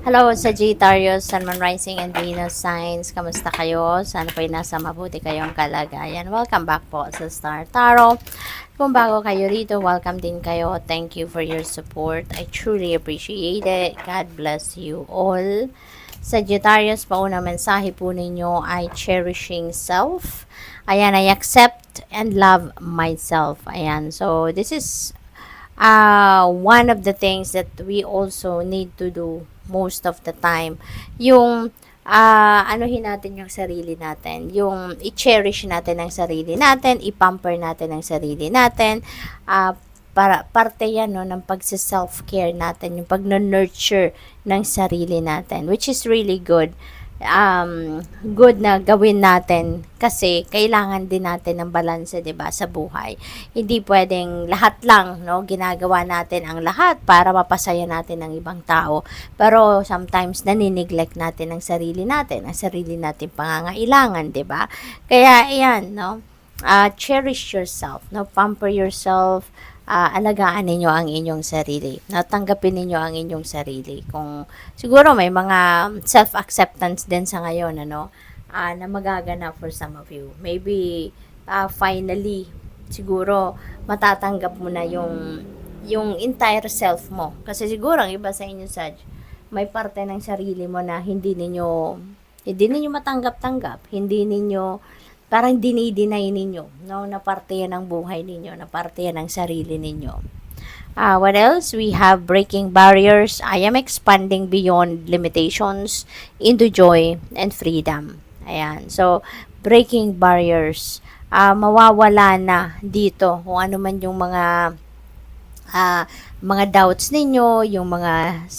Hello, Sagittarius, Sun, Moon, Rising, and Venus signs. Kamusta kayo? Sana po'y nasa mabuti kayong kalagayan. Welcome back po sa Star Tarot. Kung bago kayo rito, welcome din kayo. Thank you for your support. I truly appreciate it. God bless you all. Sagittarius, pauna mensahe po ninyo ay cherishing self. Ayan, I accept and love myself. Ayan, so this is one of the things that we also need to do most of the time, yung anuhin natin yung sarili natin, yung i-cherish natin ang sarili natin, i-pamper natin ang sarili natin, para parte yan no, ng pagsa-self-care natin, yung pag-nurture ng sarili natin, which is really good. Good na gawin natin kasi kailangan din natin ng balanse, 'di ba, sa buhay. Hindi pwedeng lahat lang, no, ginagawa natin ang lahat para mapasaya natin ang ibang tao. Pero sometimes nani-neglect natin ang sarili natin pangangailangan, 'di ba? Kaya ayan, no, cherish yourself, no, pamper yourself, alagaan ninyo ang inyong sarili. Natanggapin ninyo ang inyong sarili. Kung siguro may mga self-acceptance din sa ngayon, ano, na magaganap for some of you. Maybe finally siguro matatanggap mo na yung entire self mo. Kasi siguro ang iba sa inyo, Sag, may parte ng sarili mo na hindi ninyo matanggap-tanggap, hindi ninyo parang dinideny ninyo, no, na parte yan ng buhay ninyo, na parte yan ng sarili ninyo. What else? We have breaking barriers. I am expanding beyond limitations into joy and freedom. Ayan. So, breaking barriers. Mawawala na dito kung ano man yung mga doubts ninyo, yung mga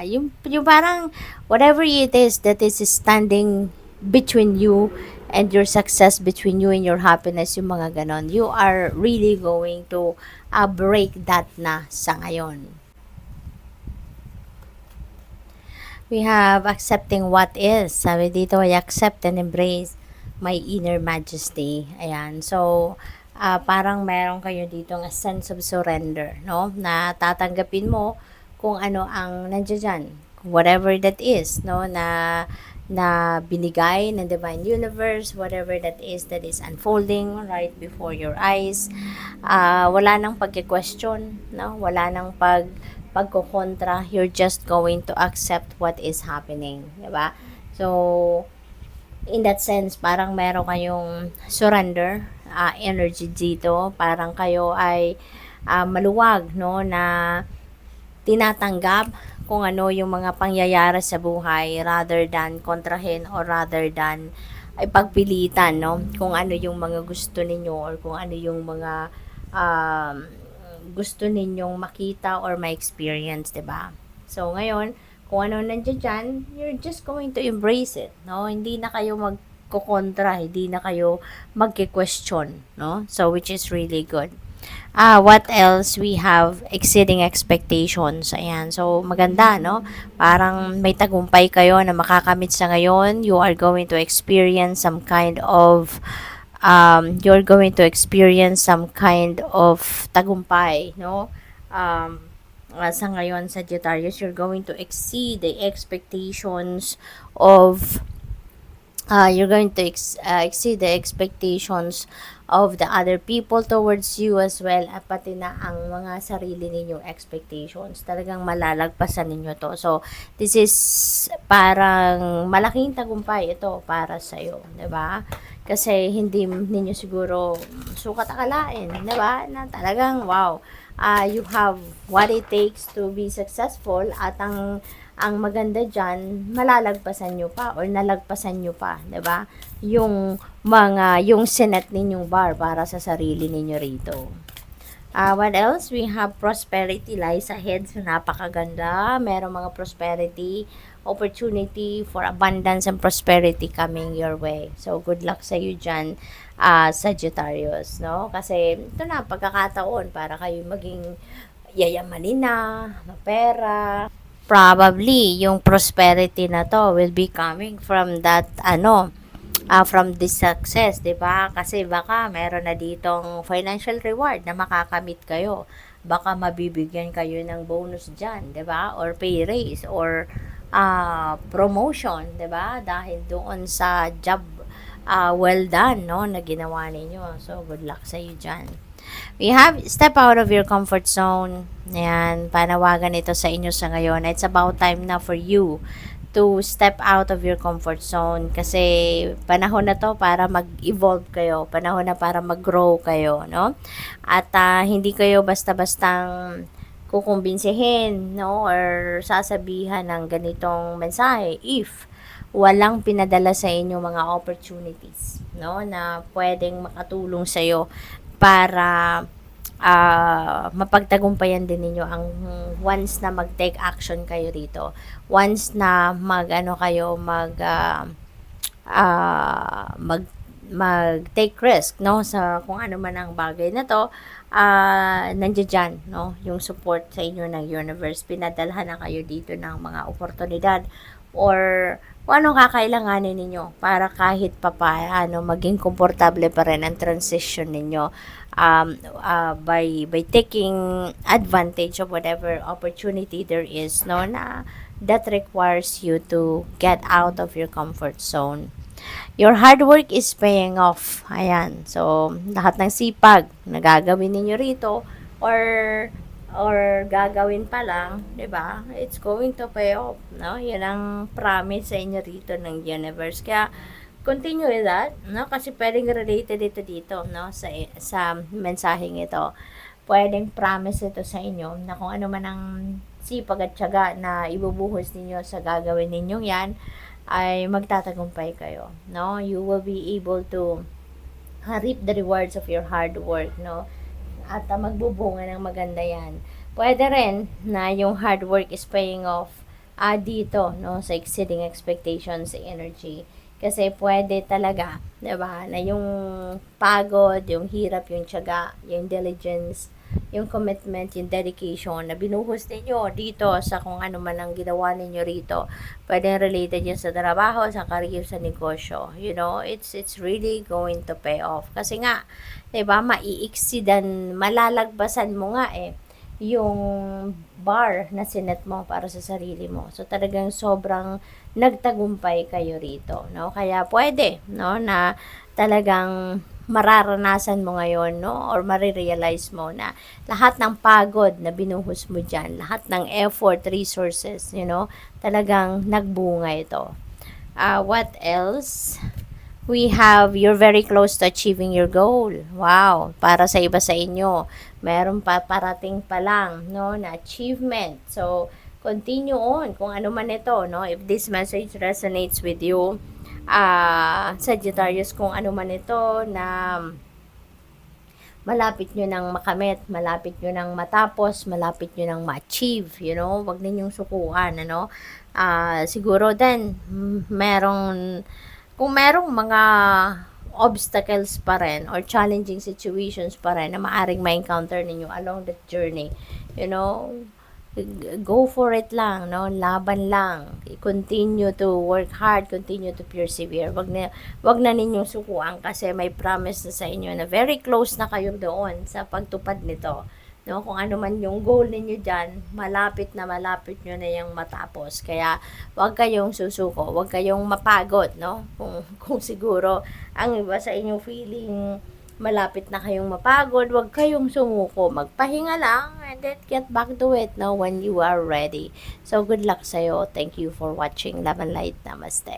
yung parang whatever it is that is standing between you and your success, between you and your happiness, yung mga ganon, you are really going to break that na sa ngayon. We have accepting what is. Sabi dito, I accept and embrace my inner majesty. Ayan. So, parang meron kayo dito ng sense of surrender, no? Na tatanggapin mo kung ano ang nandiyan dyan. Whatever that is, no? Na binigay ng divine universe, whatever that is unfolding right before your eyes. Wala nang pagke-question, no? Wala nang pagkokontra. You're just going to accept what is happening, di ba? So, in that sense, parang meron kayong surrender energy dito. Parang kayo ay maluwag, no, na tinatanggap kung ano yung mga pangyayari sa buhay rather than kontrahin or rather than ay pagpilitan, no, kung ano yung mga gusto ninyo or kung ano yung mga gusto ninyong makita or ma-experience, 'di ba? So ngayon, kung ano nandiyan dyan, you're just going to embrace it, no? Hindi na kayo magkokontra, hindi na kayo magke-question, no? So which is really good. What else? We have exceeding expectations. Ayan. So, maganda, no? Parang may tagumpay kayo na makakamit sa ngayon. You are going to experience some kind of you're going to experience some kind of tagumpay, no? Sa ngayon, Sagittarius, you're going to exceed the expectations of you're going to exceed the expectations of the other people towards you as well, at pati na ang mga sarili ninyong expectations. Talagang malalagpasan ninyo to. So, this is parang malaking tagumpay ito para sa'yo, di ba? Kasi hindi ninyo siguro sukat akalain, di ba? Na talagang, wow, you have what it takes to be successful, at ang maganda dyan, malalagpasan nyo pa or nalagpasan nyo pa, 'di ba? Yung sinet ninyong bar para sa sarili ninyo rito. What else? We have prosperity lies ahead. So, napakaganda. Merong mga prosperity, opportunity for abundance and prosperity coming your way. So, good luck sa you dyan, Sagittarius, no? Kasi, ito na, pagkakataon para kayo maging yayamanin na, pera. Probably, yung prosperity na to will be coming from that, from this success, 'di ba? Kasi baka meron na ditong financial reward na makakamit kayo. Baka mabibigyan kayo ng bonus diyan, 'di ba? Or pay raise or promotion, 'di ba? Dahil doon sa job well done, no, na ginawa ninyo. So, good luck sa iyo diyan. We have step out of your comfort zone. Ayan, panawagan ito sa inyo sa ngayon. It's about time na for you to step out of your comfort zone kasi panahon na to para mag-evolve kayo, panahon na para mag-grow kayo, no? At hindi kayo basta-bastang kukumbinsihin, no, or sasabihan ng ganitong mensahe if walang pinadala sa inyo mga opportunities, no, na pwedeng makatulong sa iyo para mapagtagumpayan din ninyo ang once na mag-take action kayo rito. Once na mag-ano kayo, mag-take risk, no, sa kung ano man ang bagay na to, nandiyan dyan, no, yung support sa inyo ng universe. Pinadalhan na kayo dito ng mga oportunidad or kung anong kakailanganin ninyo para kahit papaano maging komportable pa rin ang transition ninyo by taking advantage of whatever opportunity there is, no, na that requires you to get out of your comfort zone. Your hard work is paying off. Ayan. So, lahat ng sipag na gagawin ninyo rito or gagawin pa lang, 'di ba? It's going to pay off, no? 'Yan ang promise sa inyo rito ng universe. Kaya continue with that, no? Kasi pwedeng related ito dito, no? Sa mensaheng ito. Pwedeng promise ito sa inyo na kung ano man ang sipag at tiyaga na ibubuhos ninyo sa gagawin ninyong 'yan ay magtatagumpay kayo, no? You will be able to reap the rewards of your hard work, no? At magbubunga ng maganda yan. Pwede rin na yung hard work is paying off dito, no, sa exceeding expectations sa energy. Kasi pwede talaga, 'di ba, na yung pagod, yung hirap, yung tiyaga, yung diligence, yung commitment, yung dedication na binuhos ninyo dito sa kung ano man ang ginawa ninyo rito. Pwede related yun sa trabaho, sa career, sa negosyo. You know, it's really going to pay off. Kasi nga, 'di ba, maiiksidan, malalagbasan mo nga yung bar na sinet mo para sa sarili mo. So talagang sobrang nagtagumpay kayo rito, no? Kaya pwede, no, na talagang mararanasan mo ngayon, no, or marirealize mo na lahat ng pagod na binuhos mo dyan, lahat ng effort, resources, talagang nagbunga ito. What else? We have, you're very close to achieving your goal. Wow, para sa iba sa inyo, meron pa parating pa lang, no, na achievement. So, continue on kung ano man ito, no. If this message resonates with you, Sagittarius, kung ano man ito na malapit nyo nang makamit, malapit nyo nang matapos, malapit nyo nang ma-achieve, wag ninyong sukuan, siguro din, kung merong mga obstacles pa rin or challenging situations pa rin na maaring ma-encounter ninyo along that journey, go for it lang, no? Laban lang. Continue to work hard, continue to persevere. Wag na ninyong sukuan kasi may promise na sa inyo na very close na kayo doon sa pagtupad nito. No, kung ano man yung goal ninyo dyan, malapit nyo na yung matapos. Kaya, wag kayong susuko, wag kayong mapagod, no? Kung siguro, ang iba sa inyong feeling, malapit na kayong mapagod, wag kayong sumuko. Magpahinga lang, and then get back to it, no? When you are ready. So, good luck sa'yo. Thank you for watching. Love and Light. Namaste.